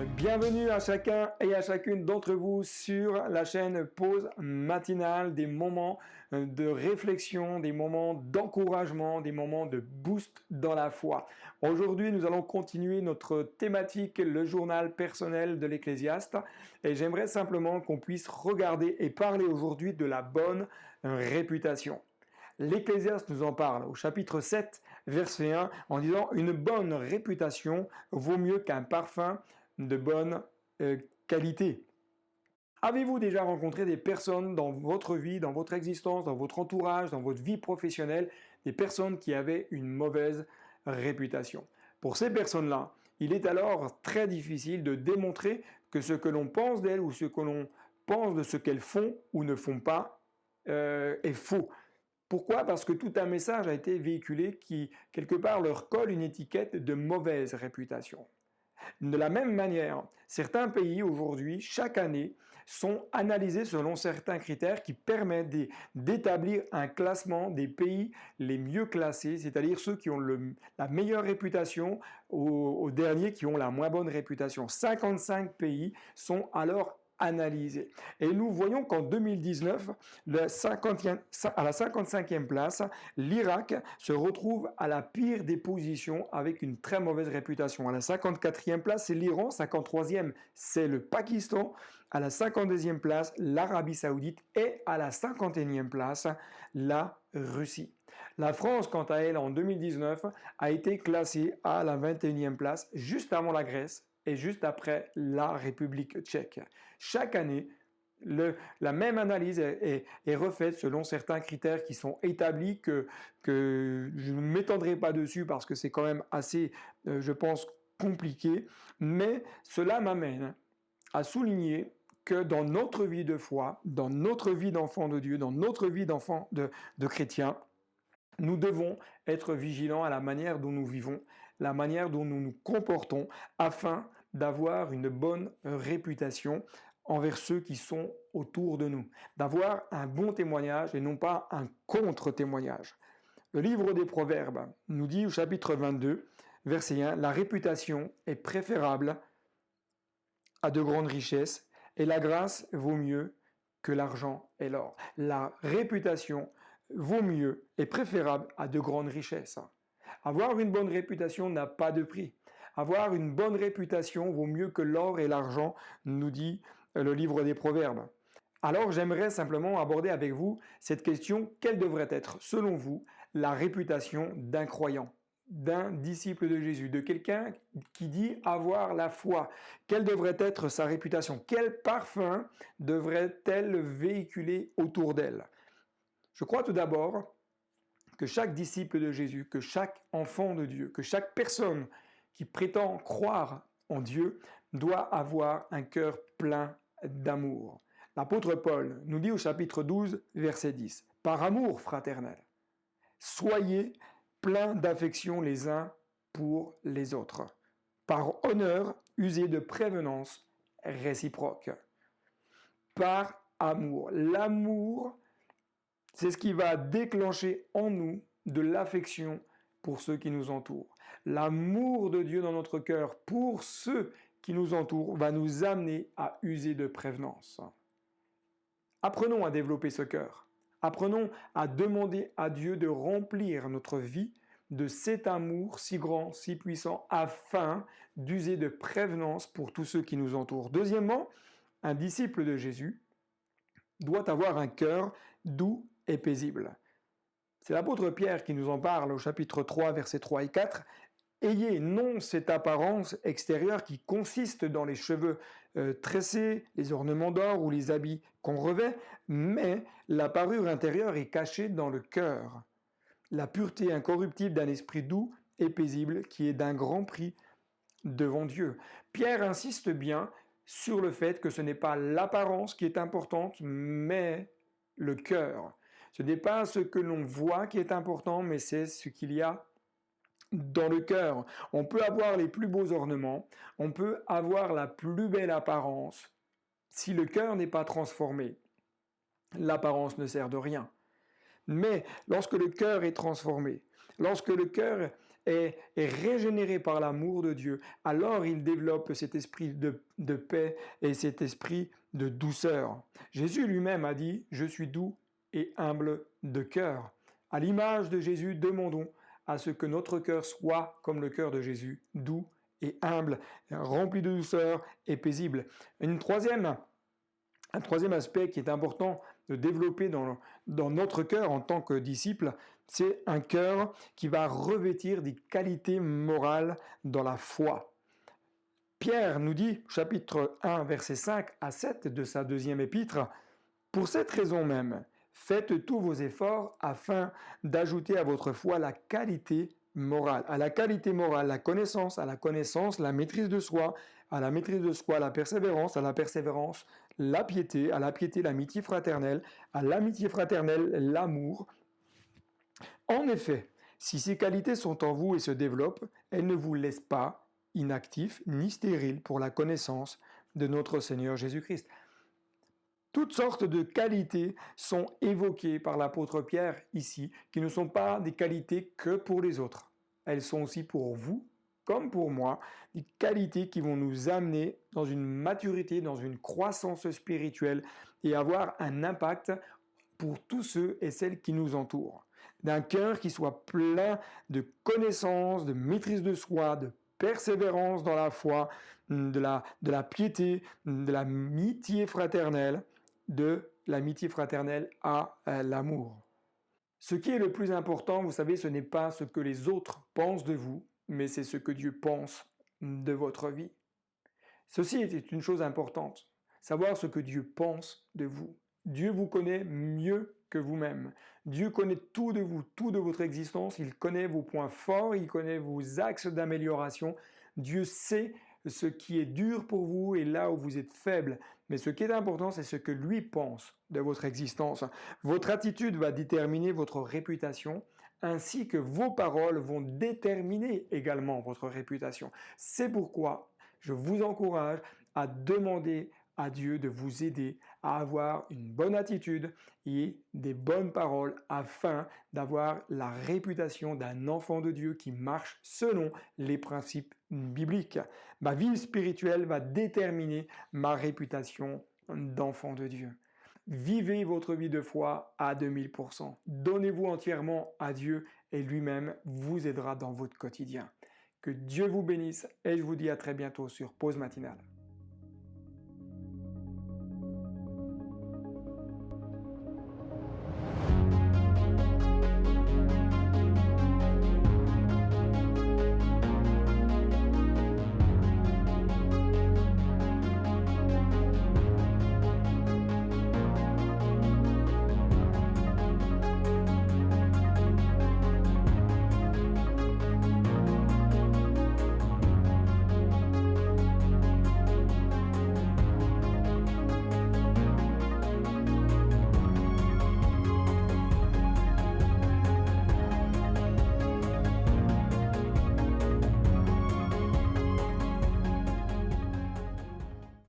Bienvenue à chacun et à chacune d'entre vous sur la chaîne Pause Matinale, des moments de réflexion, des moments d'encouragement, des moments de boost dans la foi. Aujourd'hui, nous allons continuer notre thématique, le journal personnel de l'Ecclésiaste, et j'aimerais simplement qu'on puisse regarder et parler aujourd'hui de la bonne réputation. L'Ecclésiaste nous en parle au chapitre 7, verset 1, en disant « Une bonne réputation vaut mieux qu'un parfum de bonne qualité ». Avez-vous déjà rencontré des personnes dans votre vie, dans votre existence, dans votre entourage, dans votre vie professionnelle, des personnes qui avaient une mauvaise réputation? Pour ces personnes-là, il est alors très difficile de démontrer que ce que l'on pense d'elles ou ce que l'on pense de ce qu'elles font ou ne font pas est faux. Pourquoi? Parce que tout un message a été véhiculé qui, quelque part, leur colle une étiquette de mauvaise réputation. De la même manière, certains pays aujourd'hui, chaque année, sont analysés selon certains critères qui permettent d'établir un classement des pays les mieux classés, c'est-à-dire ceux qui ont la meilleure réputation aux derniers qui ont la moins bonne réputation. 55 pays sont alors analysés. Et nous voyons qu'en 2019, à la 55e place, l'Irak se retrouve à la pire des positions avec une très mauvaise réputation. À la 54e place, c'est l'Iran. 53e, c'est le Pakistan. À la 52e place, l'Arabie Saoudite. Et à la 51e place, la Russie. La France, quant à elle, en 2019, a été classée à la 21e place, juste avant la Grèce et juste après la République tchèque. Chaque année, la même analyse est refaite selon certains critères qui sont établis que je ne m'étendrai pas dessus parce que c'est quand même assez, je pense, compliqué. Mais cela m'amène à souligner que dans notre vie de foi, dans notre vie d'enfant de Dieu, dans notre vie d'enfant de chrétien, nous devons être vigilants à la manière dont nous vivons, la manière dont nous nous comportons, afin d'avoir une bonne réputation envers ceux qui sont autour de nous, d'avoir un bon témoignage et non pas un contre-témoignage. Le livre des Proverbes nous dit au chapitre 22, verset 1, « La réputation est préférable à de grandes richesses et la grâce vaut mieux que l'argent et l'or. » La réputation vaut mieux et préférable à de grandes richesses. Avoir une bonne réputation n'a pas de prix. Avoir une bonne réputation vaut mieux que l'or et l'argent, nous dit le livre des Proverbes. Alors j'aimerais simplement aborder avec vous cette question, quelle devrait être, selon vous, la réputation d'un croyant, d'un disciple de Jésus, de quelqu'un qui dit avoir la foi? Quelle devrait être sa réputation? Quel parfum devrait-elle véhiculer autour d'elle? Je crois tout d'abord que chaque disciple de Jésus, que chaque enfant de Dieu, que chaque personne qui prétend croire en Dieu doit avoir un cœur plein d'amour. L'apôtre Paul nous dit au chapitre 12, verset 10, « Par amour fraternel, soyez pleins d'affection les uns pour les autres. Par honneur, usez de prévenance réciproque. » Par amour. L'amour, c'est ce qui va déclencher en nous de l'affection pour ceux qui nous entourent. L'amour de Dieu dans notre cœur pour ceux qui nous entourent va nous amener à user de prévenance. Apprenons à développer ce cœur. Apprenons à demander à Dieu de remplir notre vie de cet amour si grand, si puissant, afin d'user de prévenance pour tous ceux qui nous entourent. Deuxièmement, un disciple de Jésus doit avoir un cœur doux et paisible. C'est l'apôtre Pierre qui nous en parle au chapitre 3, versets 3 et 4. « Ayez non cette apparence extérieure qui consiste dans les cheveux tressés, les ornements d'or ou les habits qu'on revêt, mais la parure intérieure est cachée dans le cœur. La pureté incorruptible d'un esprit doux et paisible qui est d'un grand prix devant Dieu. » Pierre insiste bien sur le fait que ce n'est pas l'apparence qui est importante, mais le cœur. Ce n'est pas ce que l'on voit qui est important, mais c'est ce qu'il y a dans le cœur. On peut avoir les plus beaux ornements, on peut avoir la plus belle apparence. Si le cœur n'est pas transformé, l'apparence ne sert de rien. Mais lorsque le cœur est transformé, lorsque le cœur est régénéré par l'amour de Dieu, alors il développe cet esprit de paix et cet esprit de douceur. Jésus lui-même a dit « Je suis doux et humble de cœur ». À l'image de Jésus, demandons à ce que notre cœur soit comme le cœur de Jésus, doux et humble, rempli de douceur et paisible. Un troisième aspect qui est important de développer dans notre cœur en tant que disciple, c'est un cœur qui va revêtir des qualités morales dans la foi. Pierre nous dit, chapitre 1, versets 5 à 7 de sa deuxième épître, « Pour cette raison même, faites tous vos efforts afin d'ajouter à votre foi la qualité morale. À la qualité morale, la connaissance, à la connaissance, la maîtrise de soi, à la maîtrise de soi, la persévérance, à la persévérance, la piété, à la piété, l'amitié fraternelle, à l'amitié fraternelle, l'amour. En effet, si ces qualités sont en vous et se développent, elles ne vous laissent pas inactifs ni stériles pour la connaissance de notre Seigneur Jésus-Christ. » Toutes sortes de qualités sont évoquées par l'apôtre Pierre ici, qui ne sont pas des qualités que pour les autres. Elles sont aussi pour vous, comme pour moi, des qualités qui vont nous amener dans une maturité, dans une croissance spirituelle et avoir un impact pour tous ceux et celles qui nous entourent. D'un cœur qui soit plein de connaissances, de maîtrise de soi, de persévérance dans la foi, de la piété, de l'amitié fraternelle, de l'amitié fraternelle à l'amour. Ce qui est le plus important, vous savez, ce n'est pas ce que les autres pensent de vous, mais c'est ce que Dieu pense de votre vie. Ceci est une chose importante, savoir ce que Dieu pense de vous. Dieu vous connaît mieux que vous-même. Dieu connaît tout de vous, tout de votre existence. Il connaît vos points forts, il connaît vos axes d'amélioration. Dieu sait ce qui est dur pour vous et là où vous êtes faible. Mais ce qui est important, c'est ce que lui pense de votre existence. Votre attitude va déterminer votre réputation, ainsi que vos paroles vont déterminer également votre réputation. C'est pourquoi je vous encourage à demander à Dieu de vous aider à avoir une bonne attitude et des bonnes paroles afin d'avoir la réputation d'un enfant de Dieu qui marche selon les principes bibliques. Ma vie spirituelle va déterminer ma réputation d'enfant de Dieu. Vivez votre vie de foi à 2000%. Donnez-vous entièrement à Dieu et lui-même vous aidera dans votre quotidien. Que Dieu vous bénisse et je vous dis à très bientôt sur Pause Matinale.